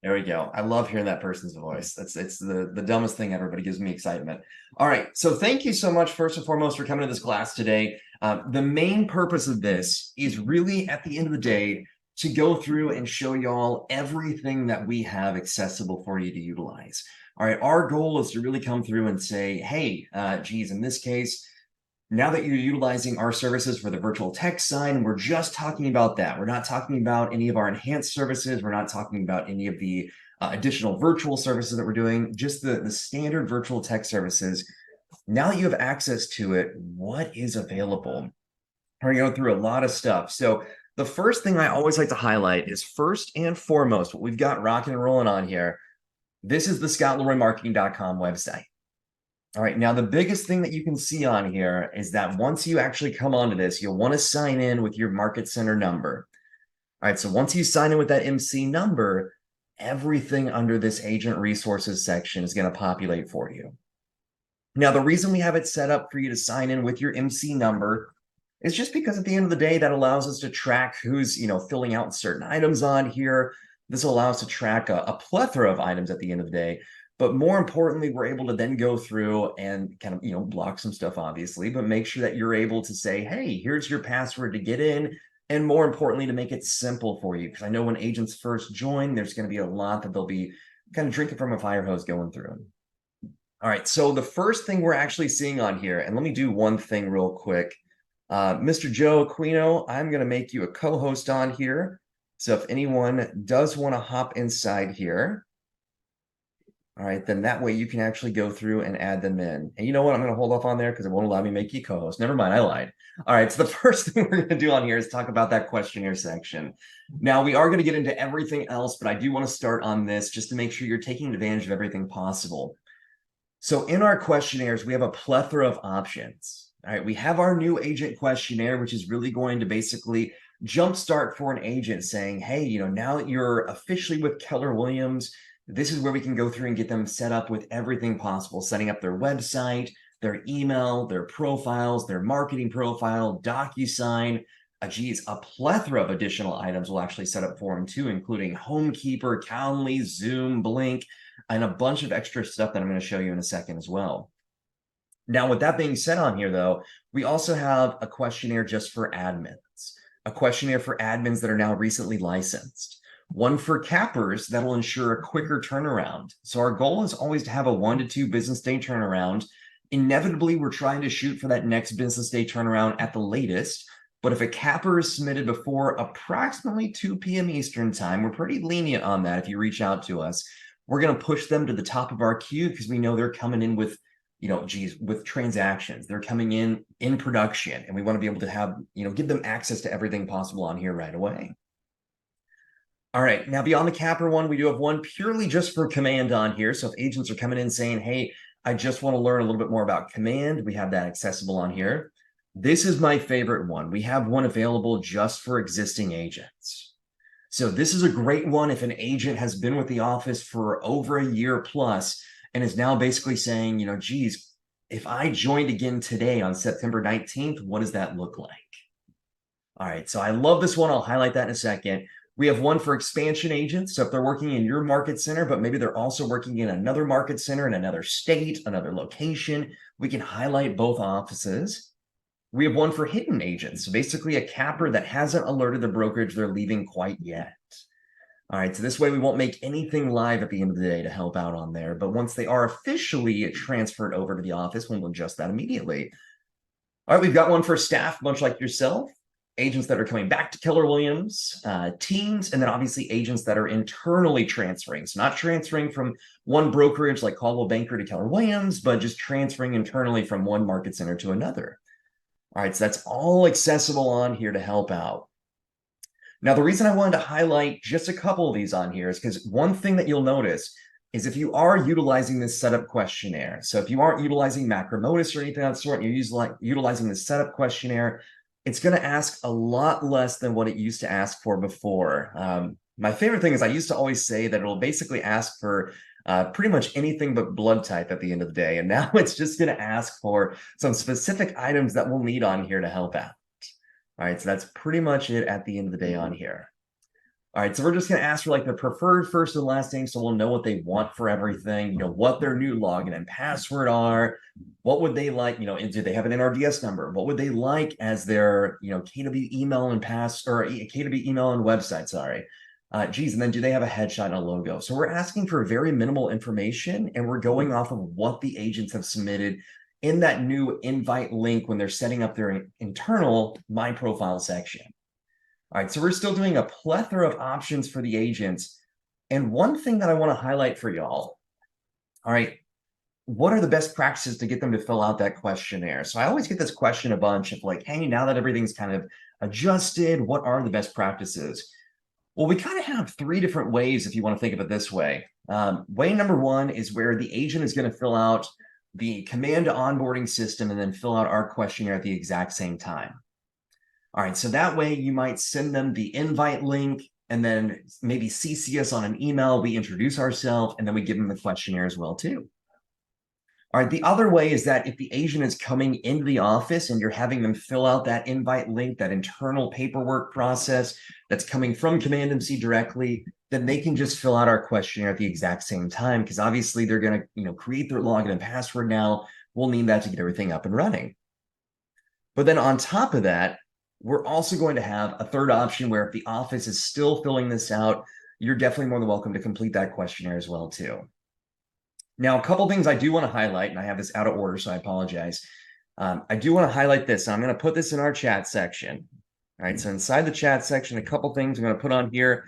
There we go. I love hearing that person's voice. It's the dumbest thing ever, but it gives me excitement. All right. So thank you so much, first and foremost, for coming to this class today. The main purpose of this is really at the end of the day to go through and show y'all everything that we have accessible for you to utilize. All right. Our goal is to really come through and say, hey, geez, in this case, now that you're utilizing our services for the virtual tech side, we're just talking about that. We're not talking about any of our enhanced services. We're not talking about any of the additional virtual services that we're doing, just the standard virtual tech services. Now that you have access to it, what is available? We're going to go through a lot of stuff. So the first thing I always like to highlight is first and foremost, what we've got rocking and rolling on here. This is the scottleroymarketing.com website. All right, now the biggest thing that you can see on here is that once you actually come onto this, you'll want to sign in with your Market Center number. All right, so once you sign in with that MC number, everything under this Agent Resources section is going to populate for you. Now, the reason we have it set up for you to sign in with your MC number is just because at the end of the day, that allows us to track who's, filling out certain items on here. This will allow us to track a plethora of items at the end of the day. But more importantly, we're able to then go through and kind of, block some stuff, obviously, but make sure that you're able to say, hey, here's your password to get in. And more importantly, to make it simple for you. Because I know when agents first join, there's going to be a lot that they'll be kind of drinking from a fire hose going through. All right, so the first thing we're actually seeing on here, and let me do one thing real quick. Mr. Joe Aquino, I'm going to make you a co-host on here. So if anyone does want to hop inside here, all right, then that way you can actually go through and add them in. And you know what? I'm going to hold off on there because it won't allow me to make you co-host. Never mind, I lied. All right, so the first thing we're going to do on here is talk about that questionnaire section. Now, we are going to get into everything else, but I do want to start on this just to make sure you're taking advantage of everything possible. So in our questionnaires, we have a plethora of options. All right, we have our new agent questionnaire, which is really going to basically jumpstart for an agent saying, hey, now that you're officially with Keller Williams, this is where we can go through and get them set up with everything possible, setting up their website, their email, their profiles, their marketing profile, DocuSign. A plethora of additional items will actually set up for them too, including Homekeeper, Calendly, Zoom, Blink, and a bunch of extra stuff that I'm going to show you in a second as well. Now, with that being said on here, though, we also have a questionnaire just for admins, a questionnaire for admins that are now recently licensed, one for cappers that'll ensure a quicker turnaround. So our goal is always to have a 1 to 2 business day turnaround. Inevitably, we're trying to shoot for that next business day turnaround at the latest. But if a capper is submitted before approximately 2 p.m. Eastern time, we're pretty lenient on that. If you reach out to us, we're going to push them to the top of our queue because we know they're coming in with, with transactions. They're coming in production, and we want to be able to have, give them access to everything possible on here right away. All right, now beyond the capper one, we do have one purely just for command on here. So if agents are coming in saying, hey, I just want to learn a little bit more about command, we have that accessible on here. This is my favorite one. We have one available just for existing agents. So this is a great one if an agent has been with the office for over a year plus and is now basically saying, geez, if I joined again today on September 19th, what does that look like? All right, so I love this one. I'll highlight that in a second. We have one for expansion agents. So if they're working in your market center, but maybe they're also working in another market center in another state, another location, we can highlight both offices. We have one for hidden agents. So basically a capper that hasn't alerted the brokerage they're leaving quite yet. All right, so this way we won't make anything live at the end of the day to help out on there. But once they are officially transferred over to the office, we'll adjust that immediately. All right, we've got one for staff, much like yourself. Agents that are coming back to Keller Williams, teams, and then obviously agents that are internally transferring. So not transferring from one brokerage like Caldwell Banker to Keller Williams, but just transferring internally from one market center to another. All right, so that's all accessible on here to help out. Now, the reason I wanted to highlight just a couple of these on here is because one thing that you'll notice is if you are utilizing this setup questionnaire, so if you aren't utilizing Macromotus or anything of that sort, and you're utilizing the setup questionnaire, it's going to ask a lot less than what it used to ask for before. My favorite thing is I used to always say that it'll basically ask for pretty much anything but blood type at the end of the day. And now it's just going to ask for some specific items that we'll need on here to help out. All right, so that's pretty much it at the end of the day on here. All right, so we're just going to ask for like their preferred first and last name, so we'll know what they want for everything, what their new login and password are, what would they like, do they have an NRDS number? What would they like as their, KW email and KW email and website, sorry. Geez, and then do they have a headshot and a logo? So we're asking for very minimal information, and we're going off of what the agents have submitted in that new invite link when they're setting up their internal My Profile section. All right, so we're still doing a plethora of options for the agents. And one thing that I want to highlight for y'all, all right, what are the best practices to get them to fill out that questionnaire? So I always get this question a bunch of like, hey, now that everything's kind of adjusted, what are the best practices? Well, we kind of have three different ways if you want to think of it this way. Way number one is where the agent is going to fill out the command onboarding system and then fill out our questionnaire at the exact same time. All right, so that way you might send them the invite link and then maybe CC us on an email. We introduce ourselves and then we give them the questionnaire as well too. All right, the other way is that if the agent is coming into the office and you're having them fill out that invite link, that internal paperwork process that's coming from Command MC directly, then they can just fill out our questionnaire at the exact same time because obviously they're going to create their login and password now. We'll need that to get everything up and running. But then on top of that, we're also going to have a third option where if the office is still filling this out, you're definitely more than welcome to complete that questionnaire as well too. Now, a couple things I do want to highlight, and I have this out of order, so I apologize. I do want to highlight this. I'm going to put this in our chat section. All right, so inside the chat section, a couple things I'm going to put on here.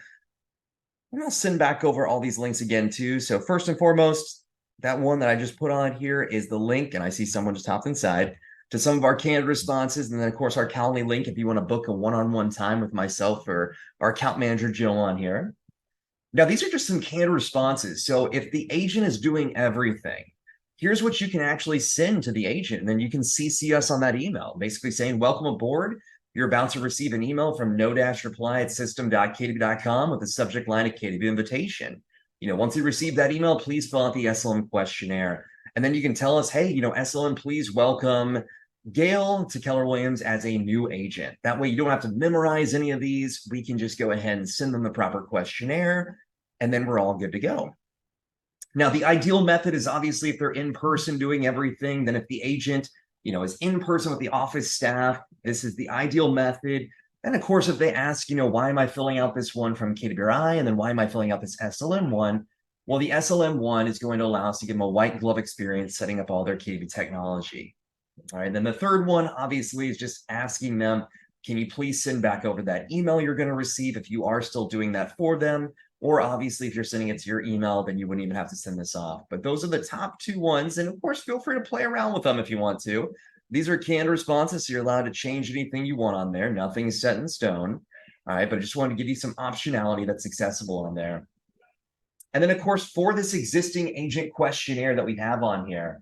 And I'll send back over all these links again too. So first and foremost, that one that I just put on here is the link, and I see someone just hopped inside, to some of our canned responses. And then, of course, our Calendly link if you want to book a one-on-one time with myself or our account manager, Jill, on here. Now, these are just some canned responses. So if the agent is doing everything, here's what you can actually send to the agent. And then you can CC us on that email, basically saying, welcome aboard. You're about to receive an email from no-reply@system.kw.com with the subject line of KW invitation. Once you receive that email, please fill out the SLM questionnaire. And then you can tell us, hey, SLM, please welcome Gail to Keller Williams as a new agent. That way you don't have to memorize any of these. We can just go ahead and send them the proper questionnaire, and then we're all good to go. Now, the ideal method is obviously if they're in person doing everything, then if the agent, is in person with the office staff, this is the ideal method. And of course, if they ask, why am I filling out this one from KWI, and then why am I filling out this SLM one? Well, the SLM one is going to allow us to give them a white glove experience setting up all their KW technology. All right, and then the third one, obviously, is just asking them, can you please send back over that email you're going to receive if you are still doing that for them? Or obviously, if you're sending it to your email, then you wouldn't even have to send this off. But those are the top two ones. And of course, feel free to play around with them if you want to. These are canned responses, so you're allowed to change anything you want on there. Nothing's set in stone. All right, but I just wanted to give you some optionality that's accessible on there. And then, of course, for this existing agent questionnaire that we have on here,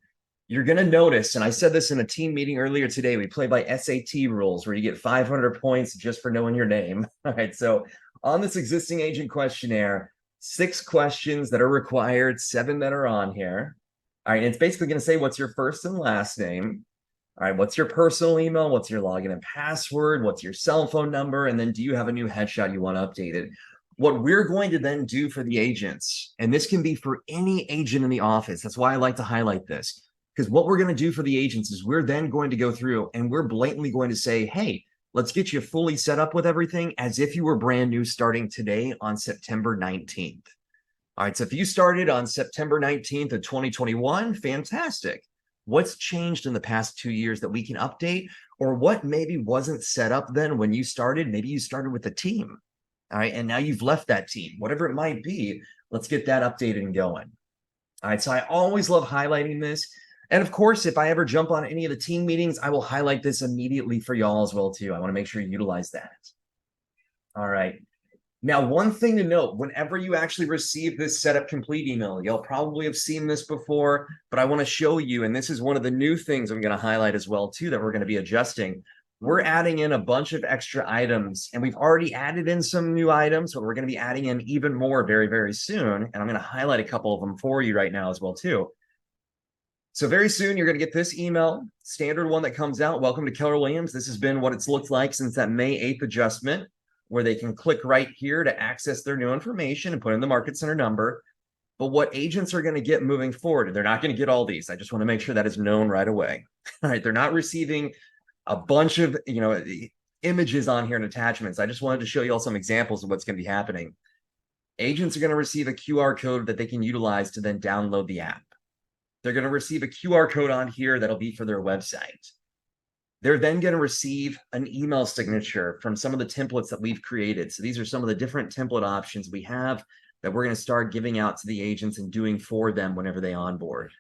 you're going to notice, and I said this in a team meeting earlier today, we play by SAT rules where you get 500 points just for knowing your name. All right, so on this existing agent questionnaire, 6 questions that are required, 7 that are on here. All right, and it's basically going to say, what's your first and last name? All right, what's your personal email? What's your login and password? What's your cell phone number? And then do you have a new headshot you want updated? What we're going to then do for the agents, and this can be for any agent in the office, that's why I like to highlight this, because what we're going to do for the agents is we're then going to go through and we're blatantly going to say, hey, let's get you fully set up with everything as if you were brand new starting today on September 19th. All right, so if you started on September 19th of 2021, fantastic. What's changed in the past 2 years that we can update, or what maybe wasn't set up then when you started? Maybe you started with a team. All right, and now you've left that team, whatever it might be. Let's get that updated and going. All right, so I always love highlighting this. And of course, if I ever jump on any of the team meetings, I will highlight this immediately for y'all as well too. I want to make sure you utilize that. All right. Now, one thing to note, whenever you actually receive this setup complete email, you'll probably have seen this before, but I want to show you, and this is one of the new things I'm going to highlight as well too, that we're going to be adjusting. We're adding in a bunch of extra items, and we've already added in some new items, but we're going to be adding in even more very, very soon. And I'm going to highlight a couple of them for you right now as well too. So very soon, you're going to get this email, standard one that comes out. Welcome to Keller Williams. This has been what it's looked like since that May 8th adjustment. where they can click right here to access their new information and put in the market center number. But what agents are going to get moving forward, they're not going to get all these. I just want to make sure that is known right away. All right, they're not receiving a bunch of images on here and attachments. I just wanted to show you all some examples of what's going to be happening. Agents are going to receive a QR code that they can utilize to then download the app. They're going to receive a QR code on here that'll be for their website. They're then going to receive an email signature from some of the templates that we've created. So these are some of the different template options we have that we're going to start giving out to the agents and doing for them whenever they onboard.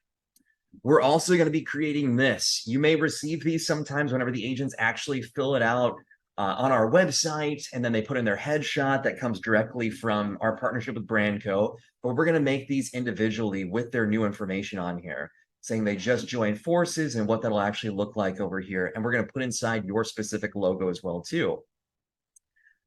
We're also going to be creating this. You may receive these sometimes whenever the agents actually fill it out on our website, and then they put in their headshot that comes directly from our partnership with Brandco. But we're going to make these individually with their new information on here, saying they just joined forces and what that'll actually look like over here. And we're going to put inside your specific logo as well, too.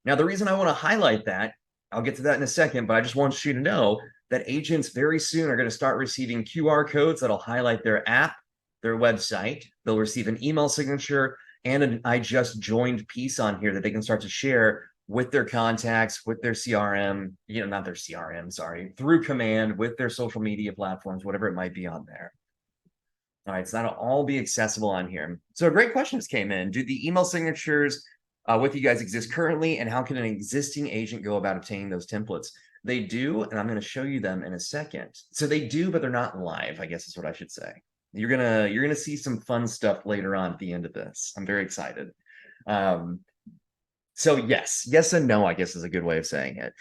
Now, the reason I want to highlight that, I'll get to that in a second, but I just want you to know that agents very soon are going to start receiving QR codes that'll highlight their app, their website. They'll receive an email signature and an I just joined piece on here that they can start to share with their contacts, with their CRM, not their CRM, sorry, through command, with their social media platforms, whatever it might be on there. All right, so that'll all be accessible on here. So a great question just came in. Do the email signatures with you guys exist currently, and how can an existing agent go about obtaining those templates? They do, and I'm going to show you them in a second. So they do, but they're not live, I guess is what I should say. You're gonna see some fun stuff later on at the end of this. I'm very excited. So yes and no, I guess is a good way of saying it.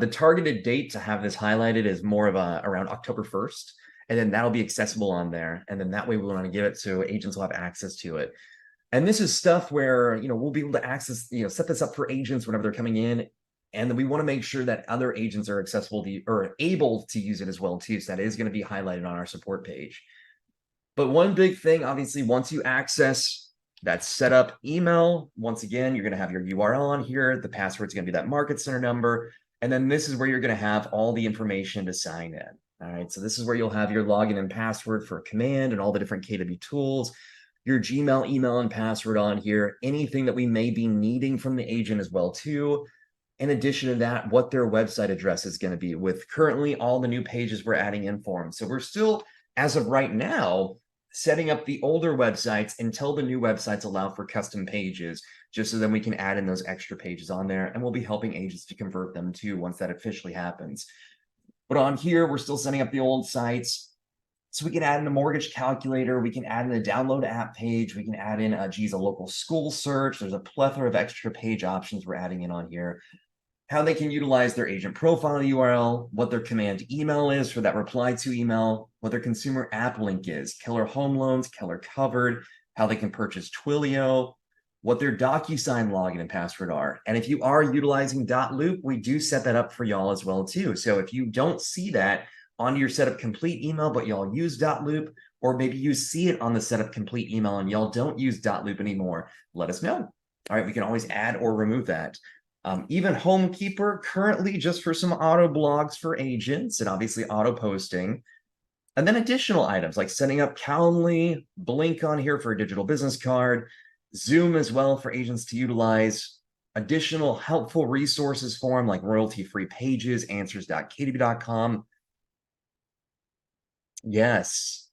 The targeted date to have this highlighted is more of around October 1st, and then that'll be accessible on there. And then that way we want to give it so agents will have access to it. And this is stuff where we'll be able to access, set this up for agents whenever they're coming in. And then we want to make sure that other agents are accessible to or able to use it as well too. So that is going to be highlighted on our support page. But one big thing, obviously, once you access that setup email, once again, you're going to have your URL on here. The password's going to be that market center number. And then this is where you're going to have all the information to sign in. All right. So this is where you'll have your login and password for command and all the different KW tools, your Gmail email and password on here, anything that we may be needing from the agent as well too. In addition to that, what their website address is going to be with currently all the new pages we're adding in for them. So we're still, as of right now, setting up the older websites until the new websites allow for custom pages, just so then we can add in those extra pages on there, and we'll be helping agents to convert them too once that officially happens. But on here, we're still setting up the old sites. So we can add in a mortgage calculator, we can add in a download app page, we can add in a local school search. There's a plethora of extra page options we're adding in on here. How they can utilize their agent profile URL, what their command email is for that reply to email, what their consumer app link is, Keller Home Loans, Keller Covered, how they can purchase Twilio, what their DocuSign login and password are. And if you are utilizing .loop, we do set that up for y'all as well too. So if you don't see that on your setup complete email, but y'all use .loop, or maybe you see it on the setup complete email and y'all don't use .loop anymore, let us know. All right, we can always add or remove that. Even Homekeeper currently just for some auto blogs for agents and obviously auto posting. And then additional items like setting up Calendly, Blink on here for a digital business card, Zoom as well for agents to utilize, additional helpful resources for them like royalty-free pages, answers.kdb.com. Yes.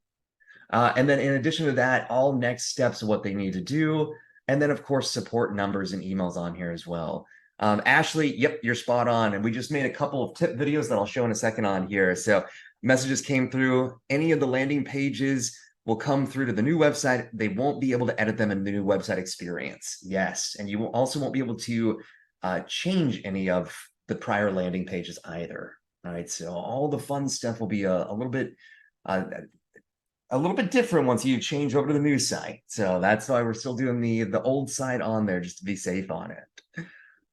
And then in addition to that, all next steps of what they need to do. And then, of course, support numbers and emails on here as well. Ashley, yep, you're spot on. And we just made a couple of tip videos that I'll show in a second on here. So messages came through. Any of the landing pages will come through to the new website. They won't be able to edit them in the new website experience. Yes. And you also won't be able to change any of the prior landing pages either. All right. So all the fun stuff will be a little bit different once you change over to the new site. So that's why we're still doing the old site on there just to be safe on it.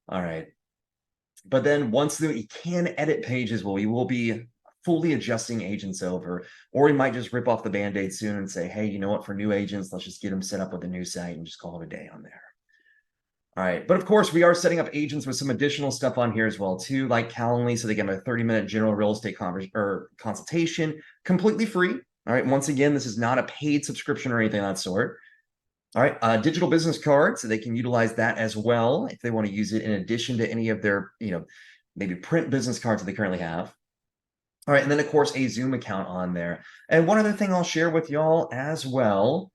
All right. But then once we can edit pages, well, we will be fully adjusting agents over, or we might just rip off the Band-Aid soon and say, hey, you know what, for new agents, let's just get them set up with a new site and just call it a day on there. All right. But of course, we are setting up agents with some additional stuff on here as well, too, like Calendly, so they get a 30-minute general real estate consultation completely free. All right. Once again, this is not a paid subscription or anything of that sort. All right, digital business cards, so they can utilize that as well if they want to use it in addition to any of their, maybe print business cards that they currently have. All right, and then of course a Zoom account on there. And one other thing I'll share with y'all as well,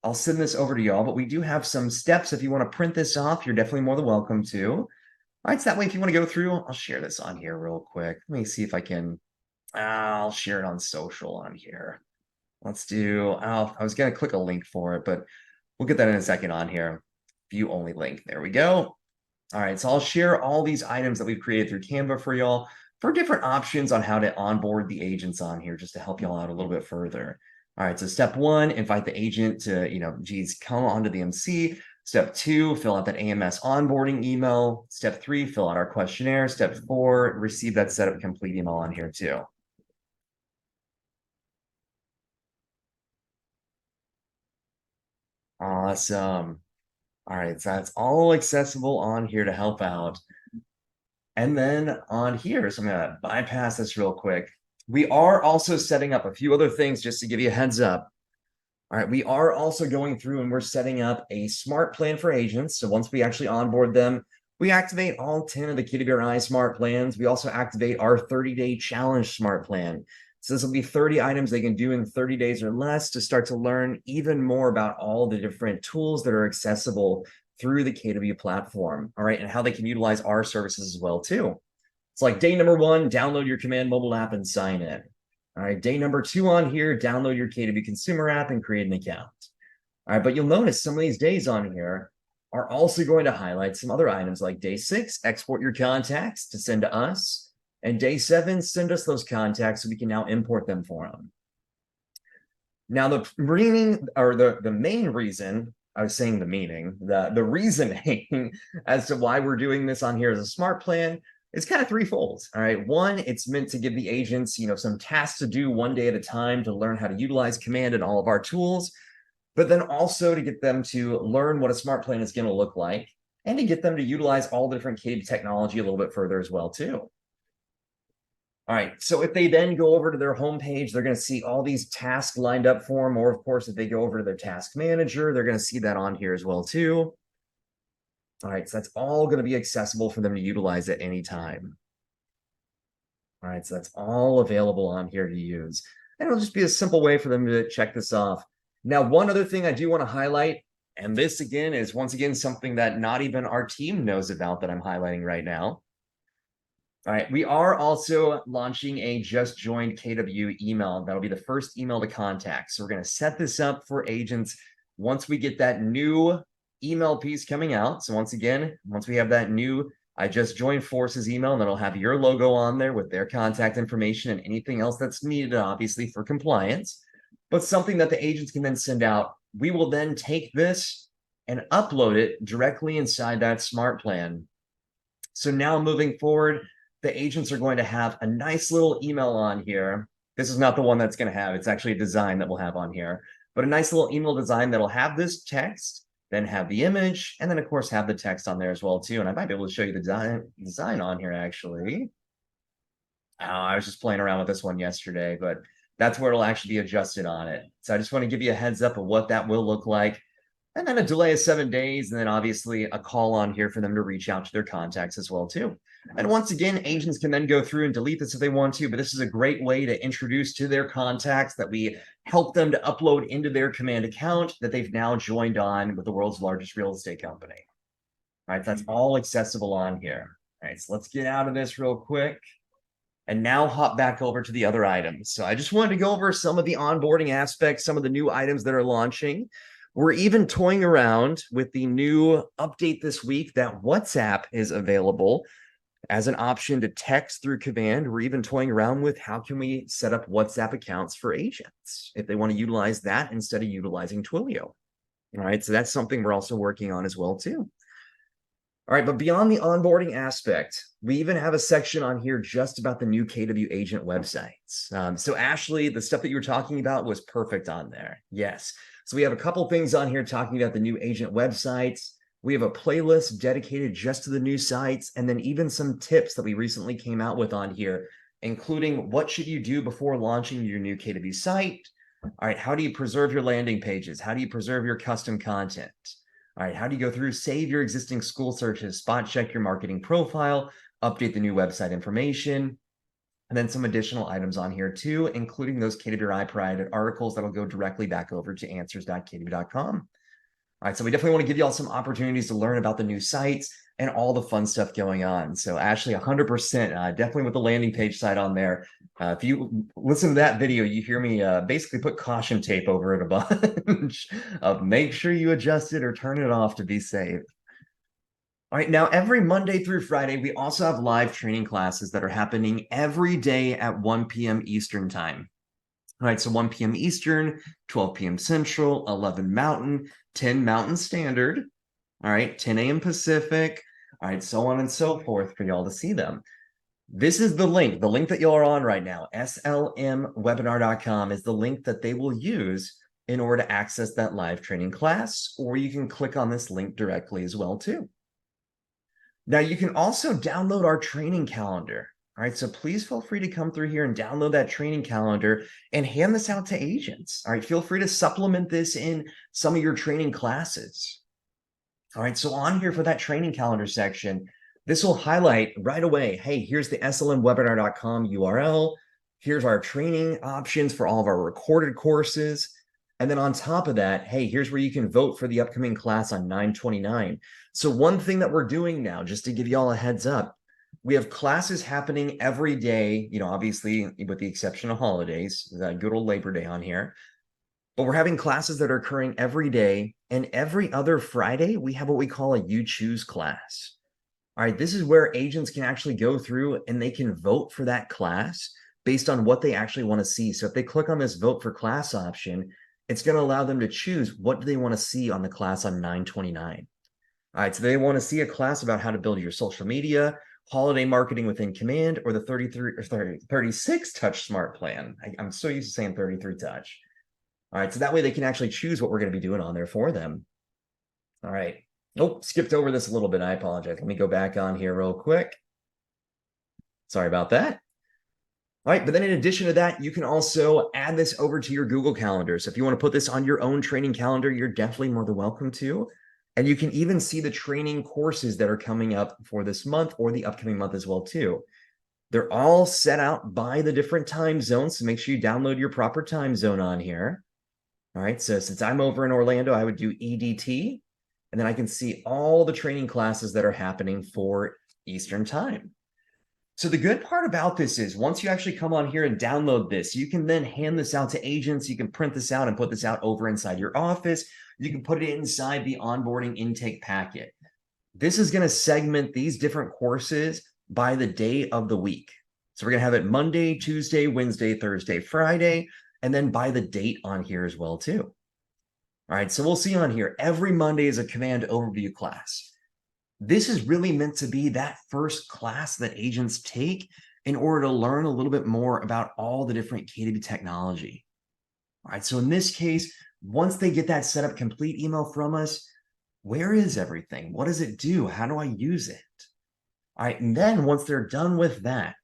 I'll send this over to y'all, but we do have some steps. If you want to print this off, you're definitely more than welcome to. All right, so that way if you want to go through, I'll share this on here real quick. Let me see if I can, I'll share it on social on here. Let's do, I was going to click a link for it, but we'll get that in a second on here. View only link. There we go. All right, so I'll share all these items that we've created through Canva for y'all for different options on how to onboard the agents on here, just to help y'all out a little bit further. All right, so step 1, invite the agent to, come onto the MC. Step 2, fill out that AMS onboarding email. Step 3, fill out our questionnaire. Step 4, receive that setup complete email on here too. Awesome. All right, so that's all accessible on here to help out. And then on here, so I'm gonna bypass this real quick. We are also setting up a few other things just to give you a heads up. All right, we are also going through and we're setting up a smart plan for agents. So once we actually onboard them, we activate all 10 of the KWRI smart plans. We also activate our 30-day challenge smart plan. So this will be 30 items they can do in 30 days or less to start to learn even more about all the different tools that are accessible through the KW platform. All right, and how they can utilize our services as well too. It's like day number 1, download your Command mobile app and sign in. All right, day number 2 on here, download your KW consumer app and create an account. All right, but you'll notice some of these days on here are also going to highlight some other items like day 6, export your contacts to send to us. And day 7, send us those contacts so we can now import them for them. Now, the main reason, I was saying the meaning, the reasoning as to why we're doing this on here as a smart plan is kind of threefold. All right. 1, it's meant to give the agents, some tasks to do one day at a time to learn how to utilize Command and all of our tools, but then also to get them to learn what a smart plan is going to look like and to get them to utilize all the different KW technology a little bit further as well too. All right, so if they then go over to their homepage, they're going to see all these tasks lined up for them. Or, of course, if they go over to their task manager, they're going to see that on here as well, too. All right, so that's all going to be accessible for them to utilize at any time. All right, so that's all available on here to use. And it'll just be a simple way for them to check this off. Now, one other thing I do want to highlight, and this, again, is once again something that not even our team knows about that I'm highlighting right now. All right, we are also launching a just joined KW email. That'll be the first email to contact. So we're going to set this up for agents once we get that new email piece coming out. So once again, once we have that new I just joined forces email, and it'll have your logo on there with their contact information and anything else that's needed, obviously, for compliance, but something that the agents can then send out. We will then take this and upload it directly inside that smart plan. So now moving forward, the agents are going to have a nice little email on here. This is not the one that's going to have, it's actually a design that we'll have on here, but a nice little email design that'll have this text, then have the image, and then of course have the text on there as well too. And I might be able to show you the design on here actually. I was just playing around with this one yesterday, but that's where it'll actually be adjusted on it. So I just want to give you a heads up of what that will look like. And then a delay of 7 days, and then obviously a call on here for them to reach out to their contacts as well too. And once again, agents can then go through and delete this if they want to, but this is a great way to introduce to their contacts that we help them to upload into their Command account that they've now joined on with the world's largest real estate company. All right, that's all accessible on here. All right, so let's get out of this real quick and now hop back over to the other items. So I just wanted to go over some of the onboarding aspects, some of the new items that are launching. We're even toying around with the new update this week that WhatsApp is available as an option to text through Command. We're even toying around with how can we set up WhatsApp accounts for agents if they want to utilize that instead of utilizing Twilio. All right, so that's something we're also working on as well too. All right, but beyond the onboarding aspect, we even have a section on here just about the new KW agent websites. So Ashley, the stuff that you were talking about was perfect on there. Yes. So we have a couple things on here talking about the new agent websites. We have a playlist dedicated just to the new sites, and then even some tips that we recently came out with on here, including what should you do before launching your new KW site, All right, how do you preserve your landing pages? How do you preserve your custom content? All right, how do you go through, save your existing school searches, spot check your marketing profile, update the new website information, and then some additional items on here too, including those KWI provided articles that'll go directly back over to answers.kw.com. All right, so we definitely want to give you all some opportunities to learn about the new sites and all the fun stuff going on. So Ashley, 100%, definitely with the landing page site on there. If you listen to that video, you hear me basically put caution tape over it a bunch of make sure you adjust it or turn it off to be safe. All right, now every Monday through Friday, we also have live training classes that are happening every day at 1 p.m. Eastern time. All right, so 1 p.m. Eastern, 12 p.m. Central, 11 Mountain, 10 Mountain Standard, all right, 10 a.m. Pacific, all right, so on and so forth for y'all to see them. This is the link that y'all are on right now, slmwebinar.com is the link that they will use in order to access that live training class, or you can click on this link directly as well too. Now you can also download our training calendar. All right, so please feel free to come through here and download that training calendar and hand this out to agents. All right, feel free to supplement this in some of your training classes. All right, so on here for that training calendar section, this will highlight right away, hey, here's the slmwebinar.com URL. Here's our training options for all of our recorded courses. And then on top of that, hey, here's where you can vote for the upcoming class on 9/29. So one thing that we're doing now, just to give you all a heads up, we have classes happening every day, obviously with the exception of holidays, that good old Labor Day on here. But we're having classes that are occurring every day. And every other Friday, we have what we call a You Choose class. All right, this is where agents can actually go through and they can vote for that class based on what they actually want to see. So if they click on this vote for class option, it's going to allow them to choose what do they want to see on the class on 9/29. All right, so they want to see a class about how to build your social media, holiday marketing within Command, or the 33 or 36 touch smart plan. I'm so used to saying 33 touch. All right, so that way they can actually choose what we're going to be doing on there for them. All right. Oh, skipped over this a little bit. I apologize. Let me go back on here real quick. Sorry about that. All right, but then in addition to that, you can also add this over to your Google Calendar. So if you want to put this on your own training calendar, you're definitely more than welcome to. And you can even see the training courses that are coming up for this month or the upcoming month as well too. They're all set out by the different time zones, so make sure you download your proper time zone on here. All right, so since I'm over in Orlando, I would do EDT, and then I can see all the training classes that are happening for Eastern time. So the good part about this is once you actually come on here and download this, you can then hand this out to agents. You can print this out and put this out over inside your office. You can put it inside the onboarding intake packet. This is going to segment these different courses by the day of the week. So we're going to have it Monday, Tuesday, Wednesday, Thursday, Friday, and then by the date on here as well too. All right, so we'll see on here, every Monday is a Command Overview class. This is really meant to be that first class that agents take in order to learn a little bit more about all the different KW technology. All right, so in this case, once they get that set up complete email from us, where is everything? What does it do? How do I use it? All right, and then once they're done with that,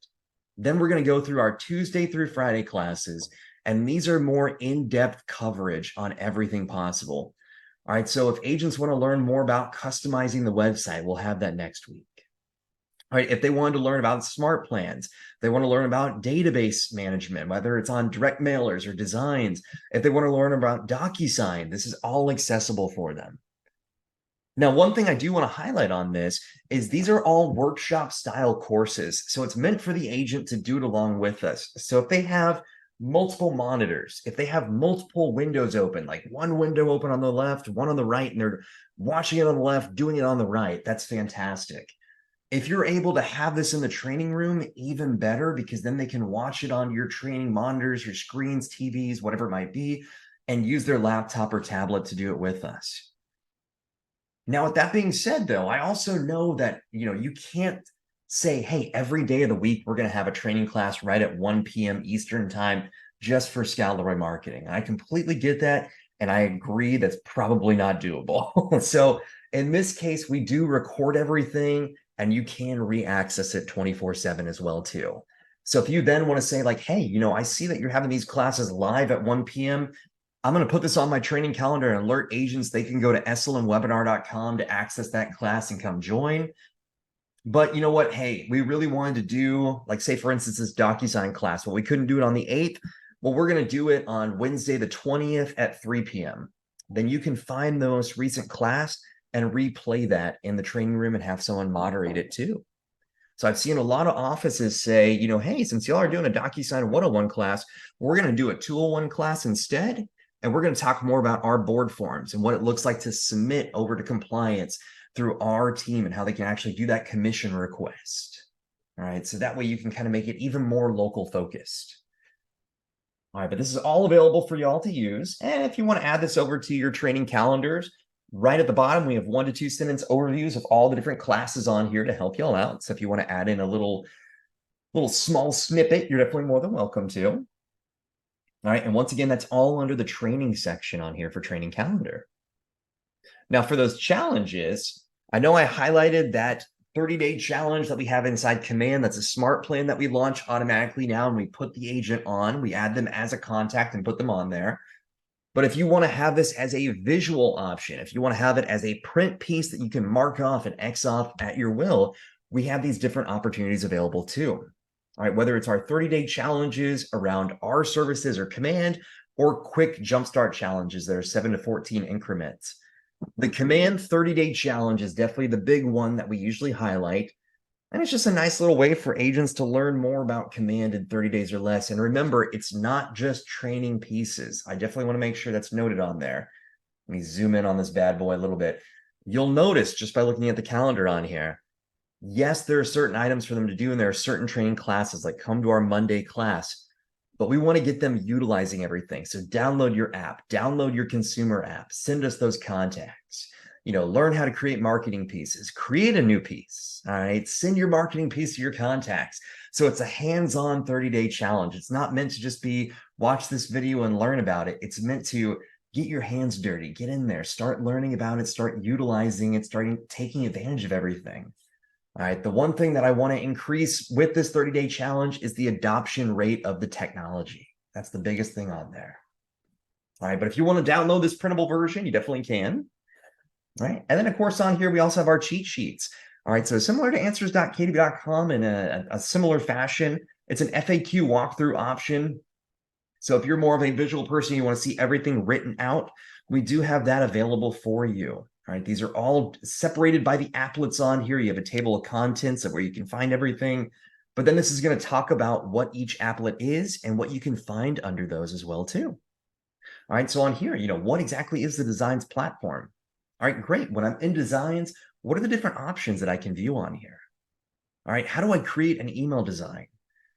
then we're going to go through our Tuesday through Friday classes, and these are more in-depth coverage on everything possible. All right, so if agents want to learn more about customizing the website, we'll have that next week. All right, if they wanted to learn about smart plans, they want to learn about database management, whether it's on direct mailers or designs, if they want to learn about DocuSign, this is all accessible for them. Now, one thing I do want to highlight on this is these are all workshop style courses. So it's meant for the agent to do it along with us. So if they have multiple monitors, if they have multiple windows open, like one window open on the left, one on the right, and they're watching it on the left, doing it on the right, that's fantastic. If you're able to have this in the training room, even better, because then they can watch it on your training monitors, your screens, TVs, whatever it might be, and use their laptop or tablet to do it with us. Now, with that being said, though, I also know that, you can't say, hey, every day of the week, we're going to have a training class right at 1 p.m. Eastern time just for Scalaway marketing. I completely get that. And I agree that's probably not doable. So in this case, we do record everything and you can re-access it 24/7 as well, too. So if you then want to say like, hey, I see that you're having these classes live at 1 p.m. I'm going to put this on my training calendar and alert agents. They can go to slmwebinar.com to access that class and come join. But you know what? Hey, we really wanted to do, like, say, for instance, this DocuSign class. Well, we couldn't do it on the 8th. Well, we're going to do it on Wednesday, the 20th at 3 p.m. Then you can find the most recent class and replay that in the training room and have someone moderate it too. So I've seen a lot of offices say, hey, since y'all are doing a DocuSign 101 class, we're going to do a 201 class instead. And we're going to talk more about our board forms and what it looks like to submit over to compliance through our team and how they can actually do that commission request. All right. So that way you can kind of make it even more local focused. All right. But this is all available for y'all to use. And if you want to add this over to your training calendars, right at the bottom, we have 1 to 2 sentence overviews of all the different classes on here to help y'all out. So if you want to add in a little small snippet, you're definitely more than welcome to. All right. And once again, that's all under the training section on here for training calendar. Now, for those challenges, I know I highlighted that 30-day challenge that we have inside Command. That's a smart plan that we launch automatically now, and we put the agent on. We add them as a contact and put them on there. But if you want to have this as a visual option, if you want to have it as a print piece that you can mark off and X off at your will, we have these different opportunities available too. All right, whether it's our 30-day challenges around our services or Command, or quick jumpstart challenges that are 7 to 14 increments. The Command 30-day challenge is definitely the big one that we usually highlight. And it's just a nice little way for agents to learn more about Command in 30 days or less. And remember, it's not just training pieces. I definitely want to make sure that's noted on there. Let me zoom in on this bad boy a little bit. You'll notice just by looking at the calendar on here, yes, there are certain items for them to do, and there are certain training classes, like come to our Monday class, but we want to get them utilizing everything. So download your app, download your consumer app, send us those contacts. Learn how to create marketing pieces, create a new piece. All right. Send your marketing piece to your contacts. So it's a hands-on 30-day challenge. It's not meant to just be watch this video and learn about it. It's meant to get your hands dirty, get in there, start learning about it, start utilizing it, starting taking advantage of everything. All right. The one thing that I want to increase with this 30-day challenge is the adoption rate of the technology. That's the biggest thing on there. All right. But if you want to download this printable version, you definitely can. Right. And then, of course, on here, we also have our cheat sheets. All right. So similar to answers.kdb.com in a similar fashion, it's an FAQ walkthrough option. So if you're more of a visual person, you want to see everything written out, we do have that available for you. All right. These are all separated by the applets on here. You have a table of contents of where you can find everything. But then this is going to talk about what each applet is and what you can find under those as well, too. All right. So on here, what exactly is the Designs platform? All right, great. When I'm in Designs, what are the different options that I can view on here? All right, how do I create an email design?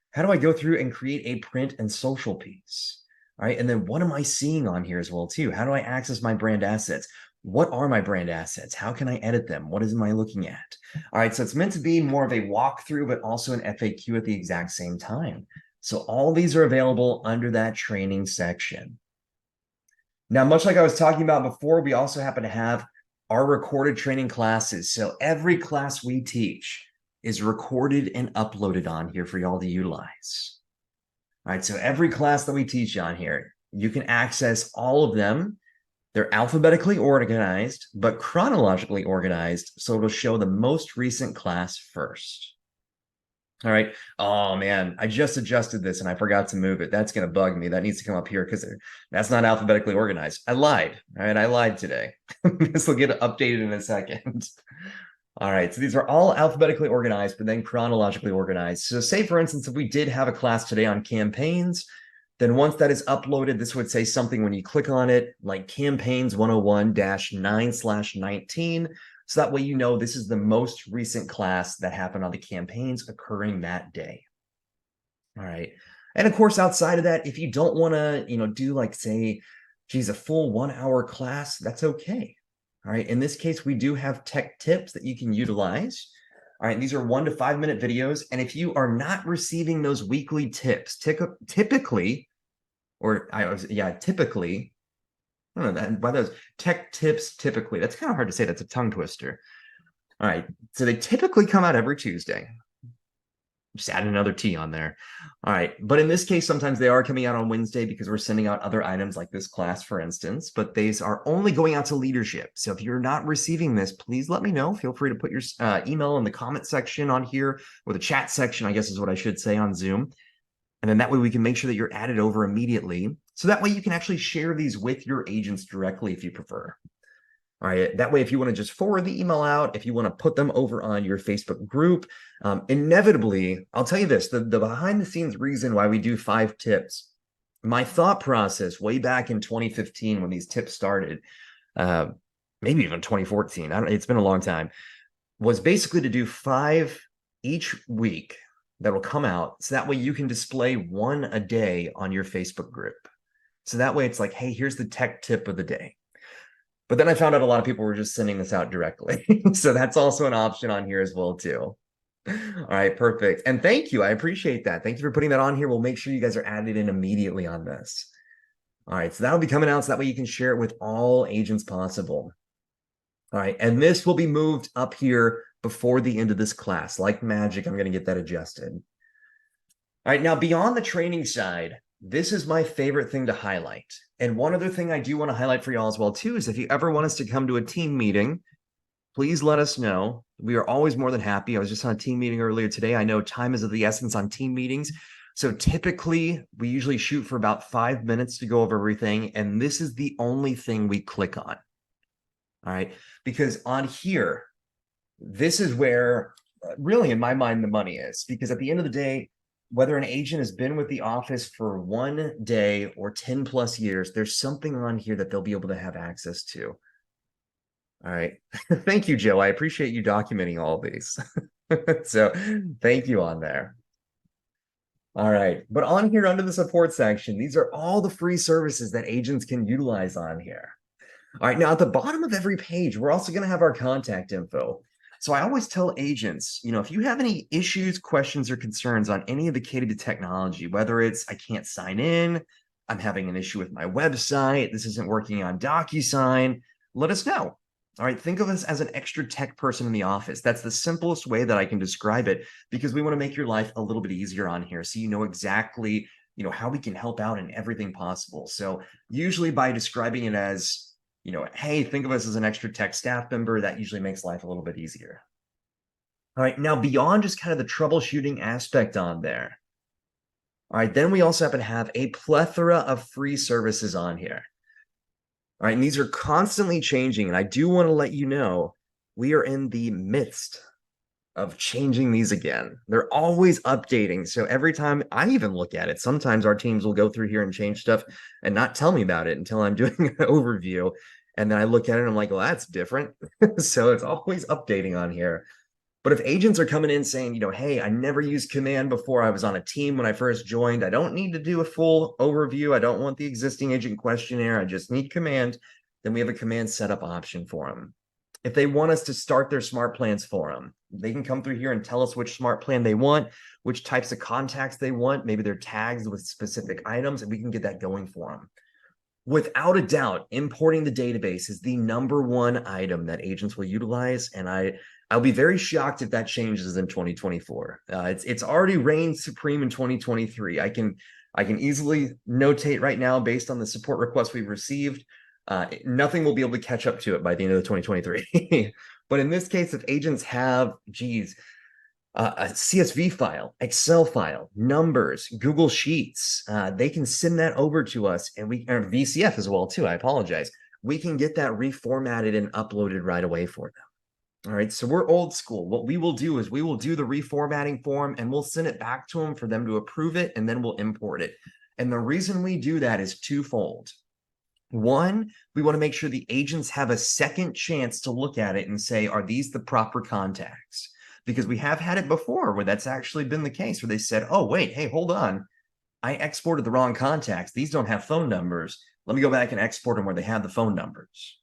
How do I go through and create a print and social piece? All right, and then what am I seeing on here as well, too? How do I access my brand assets? What are my brand assets? How can I edit them? What am I looking at? All right, so it's meant to be more of a walkthrough, but also an FAQ at the exact same time. So all these are available under that training section. Now, much like I was talking about before, we also happen to have our recorded training classes. So every class we teach is recorded and uploaded on here for y'all to utilize. All right, so every class that we teach on here, you can access all of them. They're alphabetically organized, but chronologically organized, so it'll show the most recent class first. All right. Oh, man, I just adjusted this and I forgot to move it. That's going to bug me. That needs to come up here because that's not alphabetically organized. I lied. All right. I lied today. This will get updated in a second. All right. So these are all alphabetically organized, but then chronologically organized. So say, for instance, if we did have a class today on campaigns, then once that is uploaded, this would say something when you click on it, like campaigns 101-9/19. So that way, this is the most recent class that happened on the campaigns occurring that day. All right. And of course, outside of that, if you don't want to, do like, say, geez, a full 1-hour class, that's okay. All right. In this case, we do have tech tips that you can utilize. All right. These are 1 to 5 minute videos. And if you are not receiving those weekly tips, typically, I don't know that by those tech tips, typically, that's kind of hard to say. That's a tongue twister. All right. So they typically come out every Tuesday. Just add another T on there. All right. But in this case, sometimes they are coming out on Wednesday because we're sending out other items like this class, for instance, but these are only going out to leadership. So if you're not receiving this, please let me know. Feel free to put your email in the comment section on here, or the chat section, I guess is what I should say, on Zoom. And then that way we can make sure that you're added over immediately. So that way you can actually share these with your agents directly if you prefer. All right. That way, if you want to just forward the email out, if you want to put them over on your Facebook group, inevitably, I'll tell you this, the behind the scenes reason why we do 5 tips, my thought process way back in 2015 when these tips started, maybe even 2014, it's been a long time, was basically to do 5 each week that will come out. So that way you can display 1 a day on your Facebook group. So that way it's like, hey, here's the tech tip of the day. But then I found out a lot of people were just sending this out directly. So that's also an option on here as well, too. All right, perfect. And thank you. I appreciate that. Thank you for putting that on here. We'll make sure you guys are added in immediately on this. All right, so that'll be coming out. So that way you can share it with all agents possible. All right, and this will be moved up here before the end of this class. Like magic, I'm going to get that adjusted. All right, now beyond the training side, this is my favorite thing to highlight. And one other thing I do want to highlight for y'all as well, too, is if you ever want us to come to a team meeting, please let us know. We are always more than happy. I was just on a team meeting earlier today. I know time is of the essence on team meetings. So typically, we usually shoot for about 5 minutes to go over everything. And this is the only thing we click on. All right. Because on here, this is where really, in my mind, the money is. Because at the end of the day, whether an agent has been with the office for 1 day or 10 plus years, there's something on here that they'll be able to have access to. All right. Thank you, Joe. I appreciate you documenting all of these. So thank you on there. All right. But on here under the support section, these are all the free services that agents can utilize on here. All right. Now, at the bottom of every page, we're also going to have our contact info. So I always tell agents, if you have any issues, questions, or concerns on any of the K2 technology, whether it's I can't sign in, I'm having an issue with my website, this isn't working on DocuSign, let us know. All right, think of us as an extra tech person in the office. That's the simplest way that I can describe it, because we want to make your life a little bit easier on here, so you know exactly, how we can help out in everything possible. So usually by describing it as, hey, think of us as an extra tech staff member, that usually makes life a little bit easier. All right, now beyond just kind of the troubleshooting aspect on there, all right, then we also happen to have a plethora of free services on here. All right, and these are constantly changing, and I do want to let you know we are in the midst of changing these again. They're always updating. So every time I even look at it, sometimes our teams will go through here and change stuff and not tell me about it until I'm doing an overview. And then I look at it and I'm like, well, that's different. So it's always updating on here. But if agents are coming in saying, hey, I never used command before, I was on a team when I first joined, I don't need to do a full overview, I don't want the existing agent questionnaire, I just need command, then we have a command setup option for them. If they want us to start their smart plans for them, they can come through here and tell us which smart plan they want, which types of contacts they want. Maybe they're tagged with specific items, and we can get that going for them. Without a doubt, importing the database is the #1 item that agents will utilize, and I'll be very shocked if that changes in 2024. It's already reigned supreme in 2023. I can easily notate right now, based on the support requests we've received, nothing will be able to catch up to it by the end of 2023. But in this case, if agents have, a CSV file, Excel file, numbers, Google Sheets, they can send that over to us, and or VCF as well, too. I apologize. We can get that reformatted and uploaded right away for them. All right, so we're old school. What we will do is we will do the reformatting form, and we'll send it back to them for them to approve it, and then we'll import it. And the reason we do that is twofold. One, we want to make sure the agents have a second chance to look at it and say, are these the proper contacts? Because we have had it before where that's actually been the case, where they said, oh, wait, hey, hold on. I exported the wrong contacts. These don't have phone numbers. Let me go back and export them where they have the phone numbers.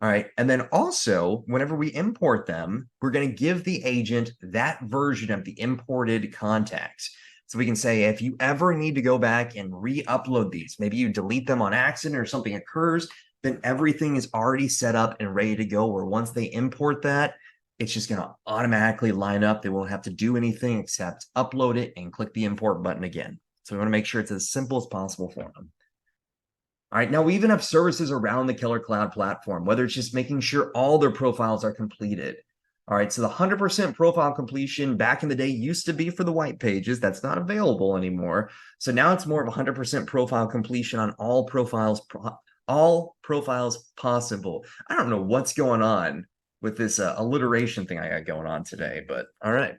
All right. And then also, whenever we import them, we're going to give the agent that version of the imported contacts. So we can say, if you ever need to go back and re-upload these, maybe you delete them on accident or something occurs, then everything is already set up and ready to go, where once they import that, it's just going to automatically line up. They won't have to do anything except upload it and click the import button again. So we want to make sure it's as simple as possible for them. All right, now we even have services around the Killer Cloud platform, whether it's just making sure all their profiles are completed. All right, so the 100% profile completion back in the day used to be for the white pages. That's not available anymore. So now it's more of 100% profile completion on all profiles possible. I don't know what's going on with this alliteration thing I got going on today, but all right.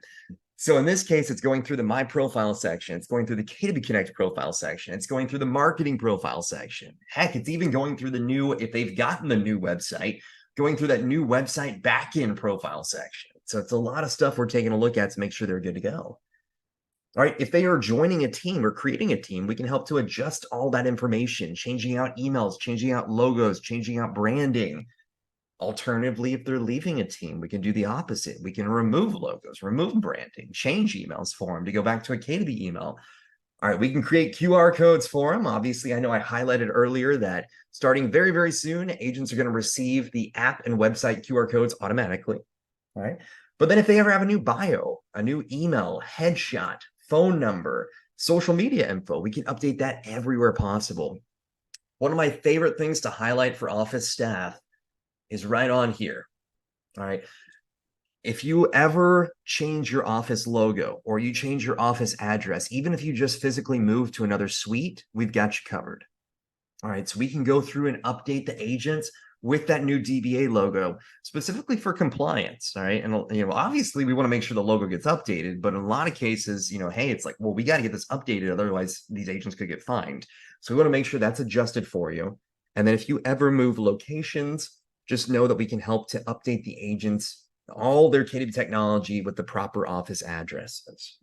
So in this case, it's going through the My Profile section. It's going through the K2B Connect profile section. It's going through the marketing profile section. Heck, it's even going through the new, if they've gotten the new website, going through that new website backend profile section. So it's a lot of stuff we're taking a look at to make sure they're good to go. All right, if they are joining a team or creating a team, we can help to adjust all that information, changing out emails, changing out logos, changing out branding. Alternatively, if they're leaving a team, we can do the opposite. We can remove logos, remove branding, change emails for them to go back to a K2B email. All right, we can create QR codes for them. Obviously, I know I highlighted earlier that starting very, very soon, agents are going to receive the app and website QR codes automatically. All right. But then if they ever have a new bio, a new email, headshot, phone number, social media info, we can update that everywhere possible. One of my favorite things to highlight for office staff is right on here. All right. If you ever change your office logo or you change your office address, even if you just physically move to another suite, we've got you covered. All right. So we can go through and update the agents with that new DBA logo, specifically for compliance. All right. And, obviously we want to make sure the logo gets updated, but in a lot of cases, hey, it's like, well, we got to get this updated. Otherwise, these agents could get fined. So we want to make sure that's adjusted for you. And then if you ever move locations, just know that we can help to update the agents, all their K2B technology with the proper office addresses.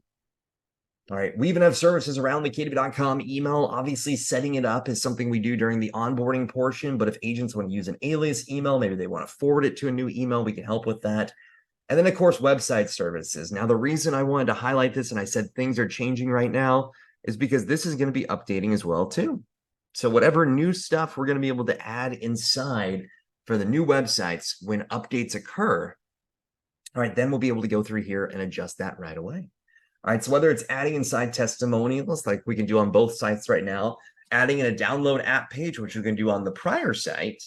All right, we even have services around the K2B.com email. Obviously, setting it up is something we do during the onboarding portion, but if agents want to use an alias email, maybe they want to forward it to a new email, we can help with that. And then, of course, website services. Now, the reason I wanted to highlight this and I said things are changing right now is because this is going to be updating as well, too. So whatever new stuff we're going to be able to add inside for the new websites when updates occur, all right, then we'll be able to go through here and adjust that right away. All right, so whether it's adding inside testimonials like we can do on both sites right now, adding in a download app page, which we can do on the prior site,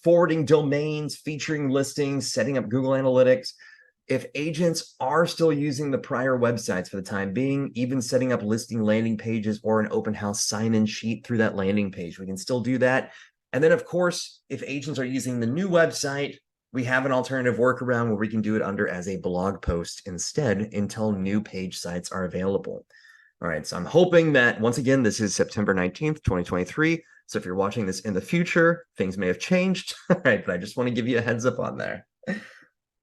forwarding domains, featuring listings, setting up Google Analytics. If agents are still using the prior websites for the time being, even setting up listing landing pages or an open house sign-in sheet through that landing page, we can still do that. And then, of course, if agents are using the new website, we have an alternative workaround where we can do it under as a blog post instead until new page sites are available. All right, so I'm hoping that, once again, this is September 19th, 2023. So if you're watching this in the future, things may have changed. All right, but I just want to give you a heads up on there. All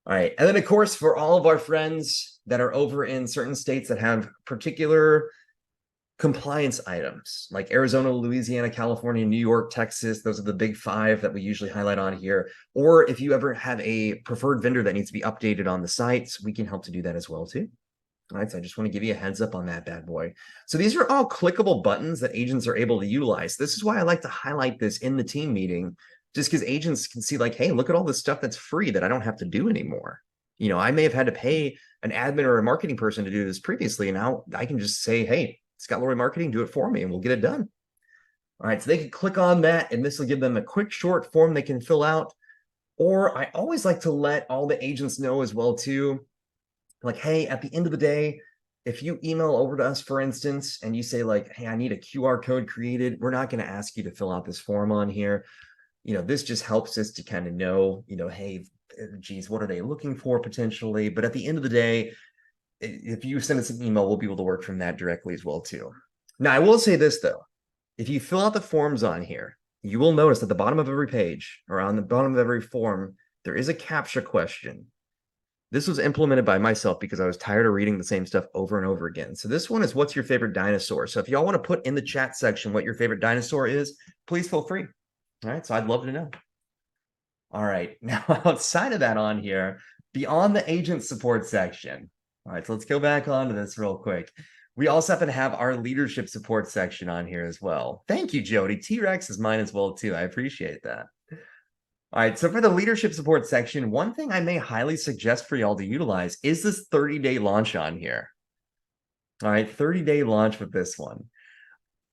right, and then, of course, for all of our friends that are over in certain states that have particular compliance items like Arizona, Louisiana, California, New York, Texas. Those are the big five that we usually highlight on here. Or if you ever have a preferred vendor that needs to be updated on the sites, we can help to do that as well too. All right, so I just want to give you a heads up on that bad boy. So these are all clickable buttons that agents are able to utilize. This is why I like to highlight this in the team meeting, just because agents can see like, hey, look at all this stuff that's free that I don't have to do anymore. I may have had to pay an admin or a marketing person to do this previously, and now I can just say, hey, Scott Lori Marketing, do it for me, and we'll get it done. All right, so they can click on that, and this will give them a quick, short form they can fill out. Or I always like to let all the agents know as well, too, like, hey, at the end of the day, if you email over to us, for instance, and you say like, hey, I need a QR code created, we're not going to ask you to fill out this form on here. This just helps us to kind of know, hey, geez, what are they looking for potentially? But at the end of the day, if you send us an email, we'll be able to work from that directly as well, too. Now, I will say this, though. If you fill out the forms on here, you will notice at the bottom of every page or on the bottom of every form, there is a CAPTCHA question. This was implemented by myself because I was tired of reading the same stuff over and over again. So this one is, what's your favorite dinosaur? So if y'all want to put in the chat section what your favorite dinosaur is, please feel free. All right, so I'd love to know. All right, now outside of that on here, beyond the agent support section, all right, so let's go back onto this real quick. We also happen to have our leadership support section on here as well. Thank you, Jody. T-Rex is mine as well, too. I appreciate that. All right, so for the leadership support section, one thing I may highly suggest for y'all to utilize is this 30-day launch on here. All right, 30-day launch with this one.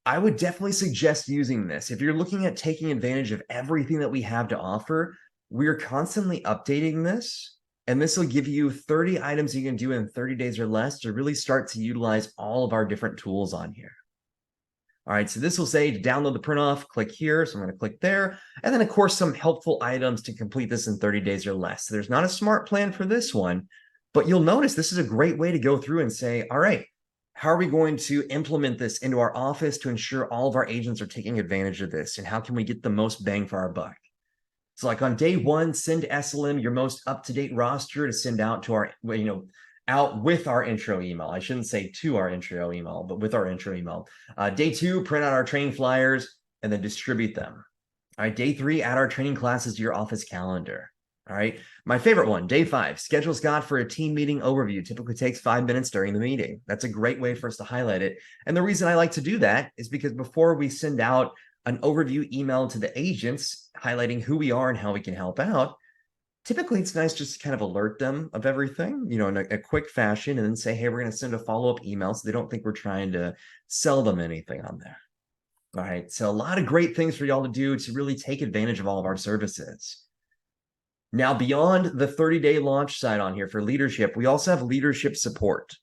I would definitely suggest using this. If you're looking at taking advantage of everything that we have to offer, we're constantly updating this, and this will give you 30 items you can do in 30 days or less to really start to utilize all of our different tools on here. All right, so this will say to download the print off, click here. So I'm going to click there. And then, of course, some helpful items to complete this in 30 days or less. So there's not a smart plan for this one, but you'll notice this is a great way to go through and say, all right, how are we going to implement this into our office to ensure all of our agents are taking advantage of this? And how can we get the most bang for our buck? So like on day one, send SLM your most up-to-date roster to send out to our, out with our intro email. I shouldn't say to our intro email, but with our intro email. Day two, print out our training flyers and then distribute them. All right, day three, add our training classes to your office calendar. All right, my favorite one, day five, schedule Scott for a team meeting overview. Typically takes 5 minutes during the meeting. That's a great way for us to highlight it. And the reason I like to do that is because before we send out an overview email to the agents highlighting who we are and how we can help out, typically it's nice just to kind of alert them of everything, in a quick fashion, and then say, hey, we're going to send a follow-up email so they don't think we're trying to sell them anything on there. All right, so a lot of great things for y'all to do to really take advantage of all of our services. Now, beyond the 30-day launch site on here for leadership, we also have leadership support.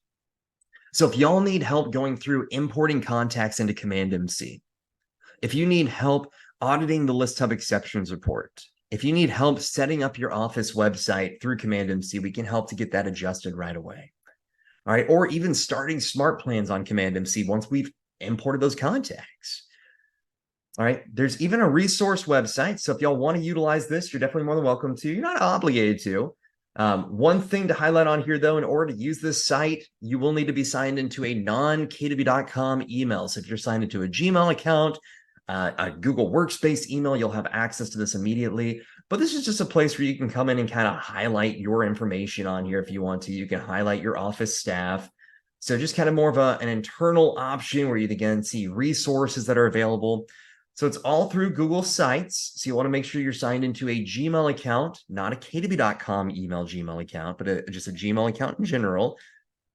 So if y'all need help going through importing contacts into Command MC, if you need help auditing the list hub exceptions report, if you need help setting up your office website through Command MC, we can help to get that adjusted right away. All right, or even starting smart plans on Command MC once we've imported those contacts. All right, there's even a resource website. So if y'all want to utilize this, you're definitely more than welcome to. You're not obligated to. One thing to highlight on here, though, in order to use this site, you will need to be signed into a non-kw.com email. So if you're signed into a Gmail account, a Google Workspace email, you'll have access to this immediately. But this is just a place where you can come in and kind of highlight your information on here if you want to. You can highlight your office staff. So just kind of more of an internal option where you, again, see resources that are available. So it's all through Google Sites. So you want to make sure you're signed into a Gmail account, not a kw.com email Gmail account, but just a Gmail account in general.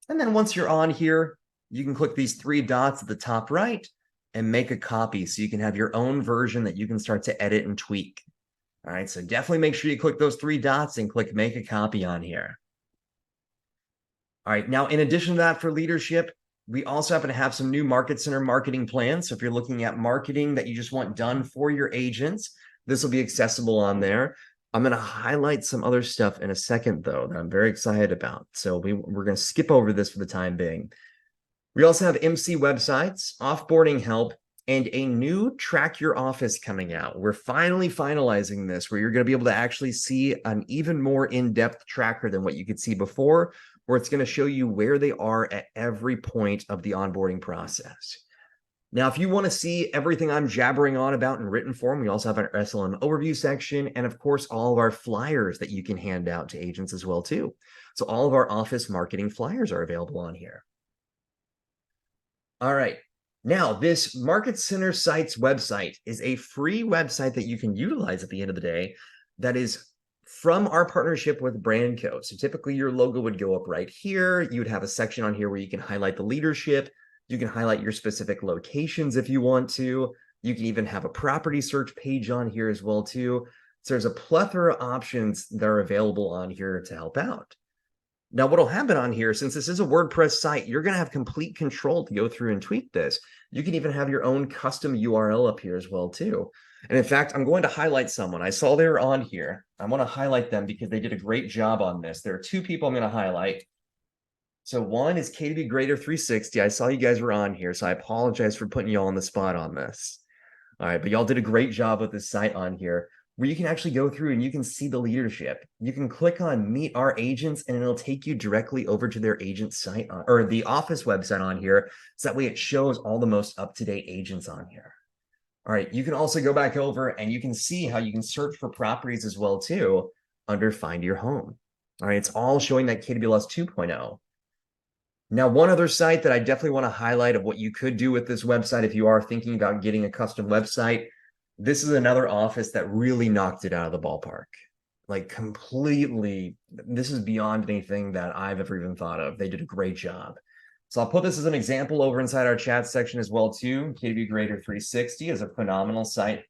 And then once you're on here, you can click these 3 dots at the top right and make a copy so you can have your own version that you can start to edit and tweak. All right, so definitely make sure you click those 3 dots and click make a copy on here. All right, now in addition to that for leadership, we also happen to have some new Market Center marketing plans. So if you're looking at marketing that you just want done for your agents, this will be accessible on there. I'm going to highlight some other stuff in a second, though, that I'm very excited about. So we're going to skip over this for the time being. We also have MC websites, offboarding help, and a new Track Your Office coming out. We're finally finalizing this, where you're going to be able to actually see an even more in-depth tracker than what you could see before, where it's going to show you where they are at every point of the onboarding process. Now, if you want to see everything I'm jabbering on about in written form, we also have our SLM Overview section, and of course, all of our flyers that you can hand out to agents as well, too. So all of our office marketing flyers are available on here. All right. Now, this Market Center Sites website is a free website that you can utilize at the end of the day that is from our partnership with Brandco. So typically your logo would go up right here. You would have a section on here where you can highlight the leadership. You can highlight your specific locations if you want to. You can even have a property search page on here as well too. So there's a plethora of options that are available on here to help out. Now, what will happen on here, since this is a WordPress site, you're going to have complete control to go through and tweak this. You can even have your own custom URL up here as well, too. And in fact, I'm going to highlight someone. I saw they were on here. I want to highlight them because they did a great job on this. There are 2 people I'm going to highlight. So one is KW Greater 360. I saw you guys were on here, so I apologize for putting you all on the spot on this. All right, but y'all did a great job with this site on here, where you can actually go through and you can see the leadership. You can click on Meet Our Agents, and it'll take you directly over to their agent site or the office website on here. So that way it shows all the most up-to-date agents on here. All right, you can also go back over and you can see how you can search for properties as well too under Find Your Home. All right, it's all showing that KWLS 2.0. Now, one other site that I definitely want to highlight of what you could do with this website if you are thinking about getting a custom website, This is another office that really knocked it out of the ballpark. Like completely, this is beyond anything that I've ever even thought of. They did a great job. So I'll put this as an example over inside our chat section as well too. KW Grader 360 is a phenomenal site.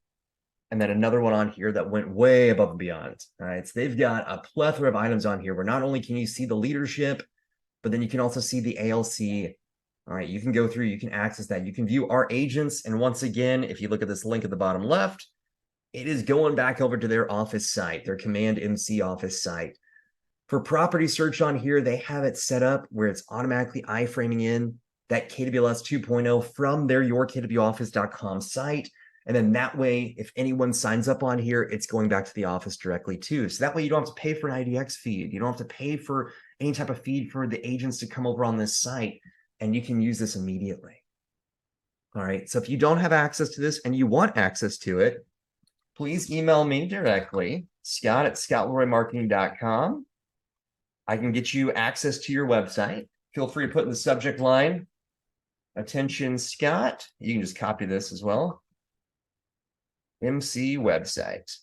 And then another one on here that went way above and beyond. All right, so they've got a plethora of items on here where not only can you see the leadership, but then you can also see the ALC. All right, you can go through, you can access that. You can view our agents. And once again, if you look at this link at the bottom left, it is going back over to their office site, their Command MC office site. For property search on here, they have it set up where it's automatically iframing in that KWLS 2.0 from their yourkwoffice.com site. And then that way, if anyone signs up on here, it's going back to the office directly too. So that way you don't have to pay for an IDX feed. You don't have to pay for any type of feed for the agents to come over on this site, and you can use this immediately. All right, so if you don't have access to this and you want access to it, please email me directly, scott@scottleroymarketing.com. I can get you access to your website. Feel free to put in the subject line, attention Scott. You can just copy this as well. MC website.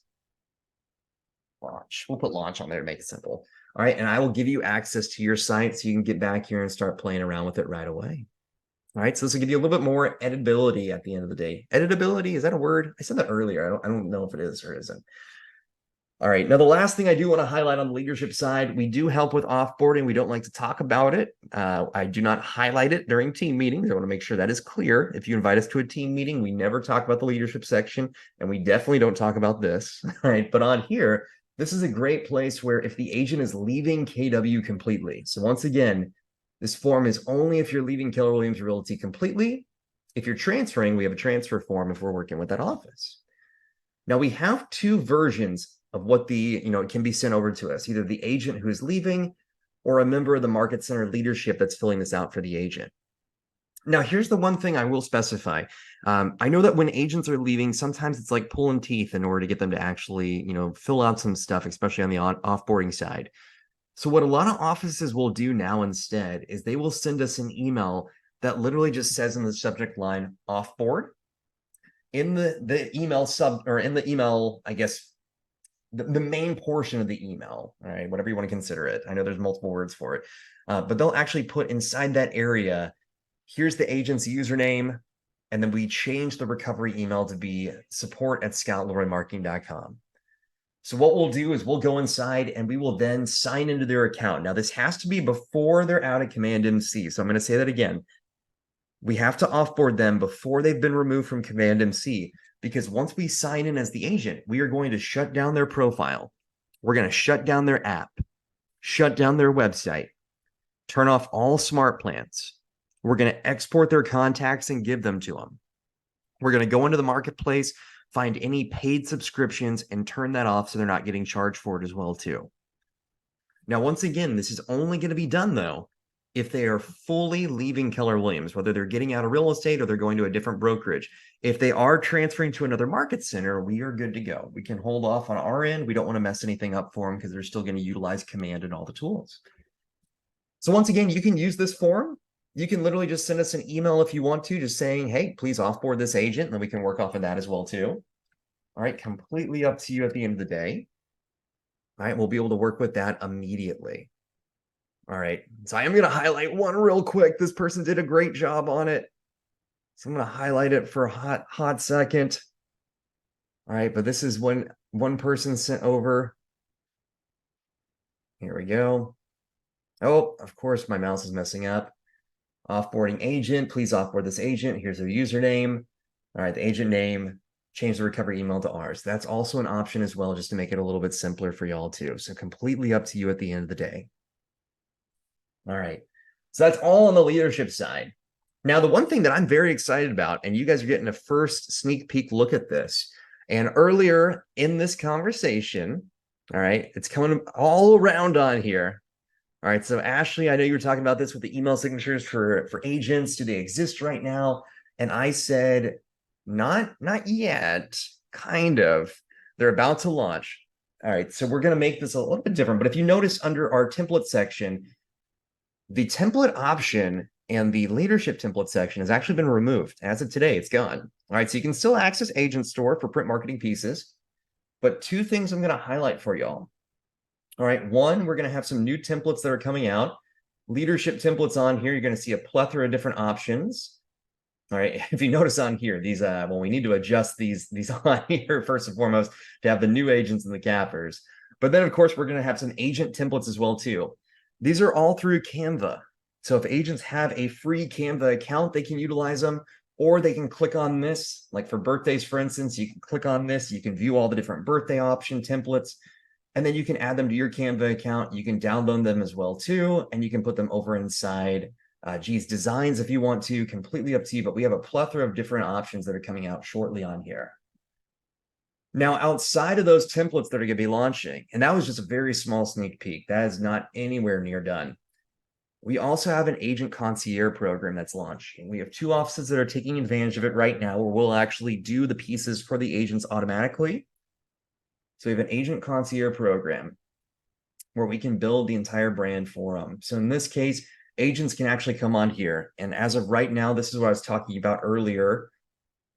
Launch. We'll put launch on there to make it simple. All right, and I will give you access to your site so you can get back here and start playing around with it right away. All right, so this will give you a little bit more editability at the end of the day. Editability, is that a word? I said that earlier. I don't know if it is or isn't. All right, now the last thing I do want to highlight on the leadership side, we do help with offboarding. We don't like to talk about it. I do not highlight it during team meetings. I want to make sure that is clear. If you invite us to a team meeting, we never talk about the leadership section, and we definitely don't talk about this. All right, but on here, this is a great place where if the agent is leaving KW completely. So once again, this form is only if you're leaving Keller Williams Realty completely. If you're transferring, we have a transfer form if we're working with that office. Now we have two versions of what it can be sent over to us, either the agent who's leaving or a member of the market center leadership that's filling this out for the agent. Now, here's the one thing I will specify. I know that when agents are leaving, sometimes it's like pulling teeth in order to get them to actually, fill out some stuff, especially on the offboarding side. So what a lot of offices will do now instead is they will send us an email that literally just says in the subject line offboard. In the email I guess, the main portion of the email, all right, whatever you want to consider it. I know there's multiple words for it, but they'll actually put inside that area, here's the agent's username, and then we change the recovery email to be support@scottleroymarketing.com. So what we'll do is we'll go inside and we will then sign into their account. Now, this has to be before they're out of Command MC. So I'm going to say that again. We have to offboard them before they've been removed from Command MC, because once we sign in as the agent, we are going to shut down their profile. We're going to shut down their app, shut down their website, turn off all smart plans. We're going to export their contacts and give them to them. We're going to go into the marketplace, find any paid subscriptions and turn that off so they're not getting charged for it as well too. Now, once again, this is only going to be done though if they are fully leaving Keller Williams, whether they're getting out of real estate or they're going to a different brokerage. If they are transferring to another market center, we are good to go. We can hold off on our end. We don't want to mess anything up for them because they're still going to utilize Command and all the tools. So once again, you can use this form. You can literally just send us an email if you want to, just saying, hey, please offboard this agent, and then we can work off of that as well too. All right, completely up to you at the end of the day. All right, we'll be able to work with that immediately. All right, so I am going to highlight one real quick. This person did a great job on it. So I'm going to highlight it for a hot second. All right, but this is when one person sent over. Here we go. Oh, of course, my mouse is messing up. Offboarding agent, please offboard this agent. Here's their username. All right, the agent name, change the recovery email to ours. That's also an option as well, just to make it a little bit simpler for y'all too. So completely up to you at the end of the day. All right, so that's all on the leadership side. Now, the one thing that I'm very excited about, and you guys are getting a first sneak peek look at this, and earlier in this conversation, all right, it's coming all around on here. All right, so Ashley, I know you were talking about this with the email signatures for agents. Do they exist right now? And I said, not yet, kind of. They're about to launch. All right, so we're going to make this a little bit different. But if you notice under our template section, the template option And the leadership template section has actually been removed. As of today, it's gone. All right, so you can still access Agent Store for print marketing pieces, but two things I'm going to highlight for y'all. All right, one, we're going to have some new templates that are coming out. Leadership templates on here, you're going to see a plethora of different options. All right, if you notice on here, these well, we need to adjust these on here first and foremost to have the new agents and the cappers. But then, of course, we're going to have some agent templates as well, too. These are all through Canva. So if agents have a free Canva account, they can utilize them, or they can click on this. Like for birthdays, for instance, you can click on this. You can view all the different birthday option templates, and then you can add them to your Canva account. You can download them as well, too, and you can put them over inside designs if you want to, completely up to you, but we have a plethora of different options that are coming out shortly on here. Now, outside of those templates that are going to be launching, and that was just a very small sneak peek, that is not anywhere near done. We also have an agent concierge program that's launching. We have 2 offices that are taking advantage of it right now, where we'll actually do the pieces for the agents automatically. So we have an agent concierge program where we can build the entire brand for them. So in this case, agents can actually come on here. And as of right now, this is what I was talking about earlier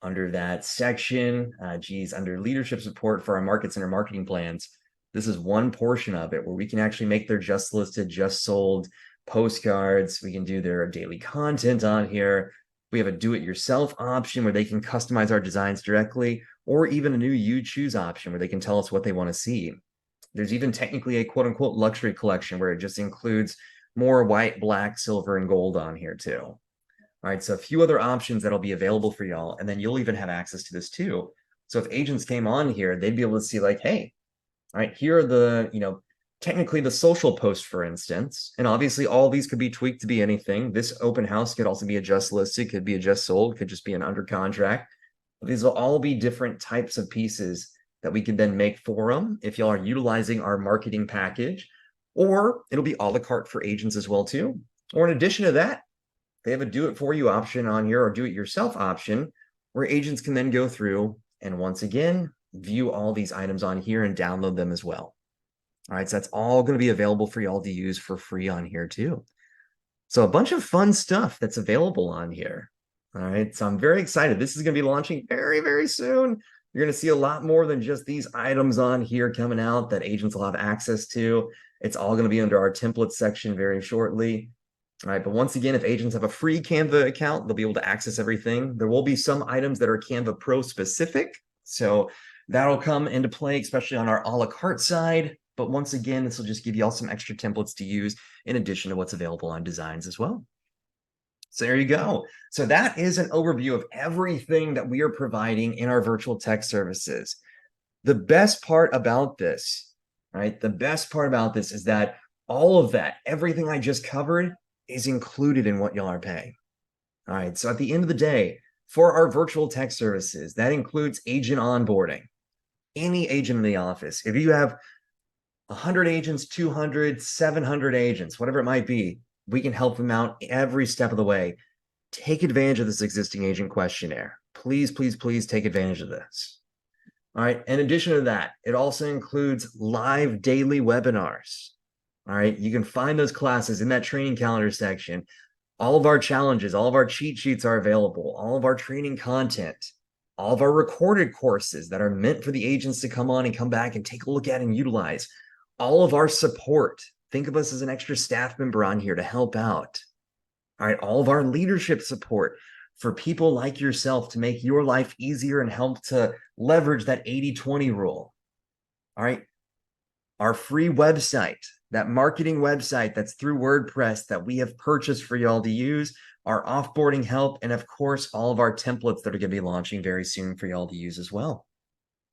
under that section, under leadership support for our market center marketing plans. This is one portion of it where we can actually make their just listed, just sold postcards. We can do their daily content on here. We have a do-it-yourself option where they can customize our designs directly, or even a new you choose option where they can tell us what they want to see. There's even technically a quote-unquote luxury collection where it just includes more white, black, silver, and gold on here too. All right, so a few other options that'll be available for y'all, and then you'll even have access to this too. So if agents came on here, they'd be able to see like, hey, all right, here are the, technically the social post, for instance, and obviously all these could be tweaked to be anything. This open house could also be a just listed, could be a just sold, could just be an under contract. But these will all be different types of pieces that we can then make for them if y'all are utilizing our marketing package. Or it'll be a la carte for agents as well, too. Or in addition to that, they have a do-it-for-you option on here or do-it-yourself option where agents can then go through and once again, view all these items on here and download them as well. All right, so that's all going to be available for y'all to use for free on here, too. So a bunch of fun stuff that's available on here. All right, so I'm very excited. This is going to be launching very, very soon. You're going to see a lot more than just these items on here coming out that agents will have access to. It's all going to be under our templates section very shortly. All right, but once again, if agents have a free Canva account, they'll be able to access everything. There will be some items that are Canva Pro specific. So that'll come into play, especially on our a la carte side. But once again, this will just give you all some extra templates to use in addition to what's available on designs as well. So there you go. So that is an overview of everything that we are providing in our virtual tech services. The best part about this, right? The best part about this is that all of that, everything I just covered is included in what y'all are paying. All right. So at the end of the day, for our virtual tech services, that includes agent onboarding, any agent in the office. If you have 100 agents, 200, 700 agents, whatever it might be, we can help them out every step of the way. Take advantage of this existing agent questionnaire. Please, please, please take advantage of this. All right. In addition to that, it also includes live daily webinars. All right. You can find those classes in that training calendar section. All of our challenges, all of our cheat sheets are available. All of our training content, all of our recorded courses that are meant for the agents to come on and come back and take a look at and utilize. All of our support. Think of us as an extra staff member on here to help out. All right, all of our leadership support for people like yourself to make your life easier and help to leverage that 80-20 rule. All right, our free website, that marketing website that's through WordPress that we have purchased for y'all to use, our offboarding help, and of course, all of our templates that are going to be launching very soon for y'all to use as well.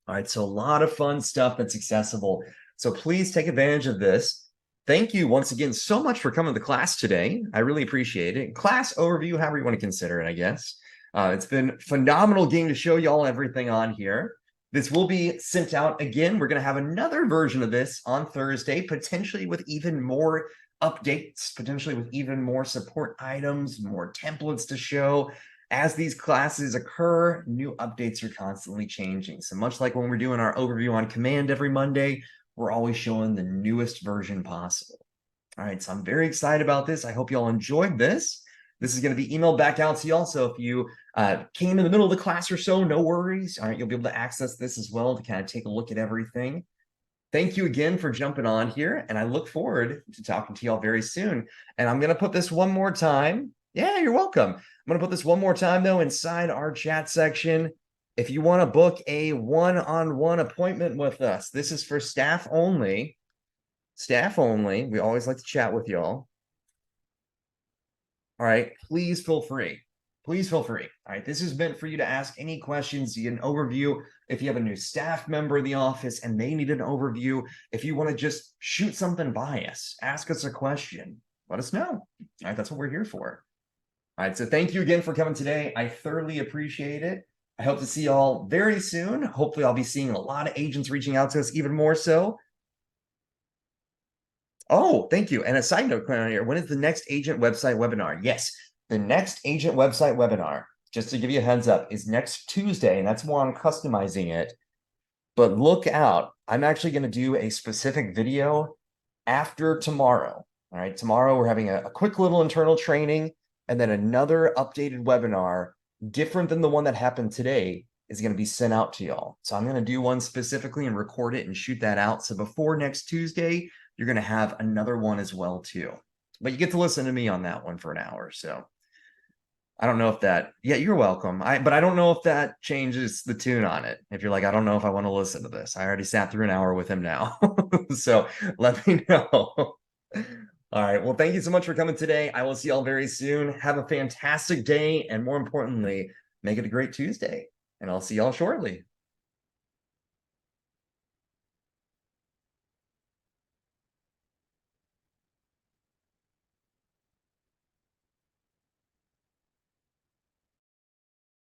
All right, so a lot of fun stuff that's accessible. So please take advantage of this. Thank you once again so much for coming to class today. I really appreciate it. Class overview, however you want to consider it, I guess. It's been phenomenal getting to show y'all everything on here. This will be sent out again. We're going to have another version of this on Thursday, potentially with even more updates, potentially with even more support items, more templates to show. As these classes occur, new updates are constantly changing. So much like when we're doing our overview on command every Monday, we're always showing the newest version possible. All right, so I'm very excited about this. I hope y'all enjoyed this. This is going to be emailed back out to y'all. So if you came in the middle of the class or so, no worries. All right, you'll be able to access this as well to kind of take a look at everything. Thank you again for jumping on here, and I look forward to talking to y'all very soon. And I'm going to put this one more time. Yeah, you're welcome. I'm going to put this one more time, though, inside our chat section. If you want to book a one-on-one appointment with us, this is for staff only. Staff only. We always like to chat with y'all. All right, please feel free. Please feel free. All right, this is meant for you to ask any questions, you get an overview. If you have a new staff member in the office and they need an overview, if you want to just shoot something by us, ask us a question, let us know. All right, that's what we're here for. All right, so thank you again for coming today. I thoroughly appreciate it. I hope to see y'all very soon. Hopefully, I'll be seeing a lot of agents reaching out to us even more so. Oh, thank you. And a side note here, when is the next agent website webinar? Yes, the next agent website webinar, just to give you a heads up, is next Tuesday, and that's more on customizing it. But look out, I'm actually going to do a specific video after tomorrow. All right, tomorrow we're having a quick little internal training, and then another updated webinar, different than the one that happened today, is going to be sent out to y'all. So I'm going to do one specifically and record it and shoot that out. So before next Tuesday, you're going to have another one as well too. But you get to listen to me on that one for an hour. So I don't know if that, yeah, you're welcome. But I don't know if that changes the tune on it. If you're like, I don't know if I want to listen to this. I already sat through an hour with him now. So let me know. All right. Well, thank you so much for coming today. I will see y'all very soon. Have a fantastic day. And more importantly, make it a great Tuesday. And I'll see y'all shortly.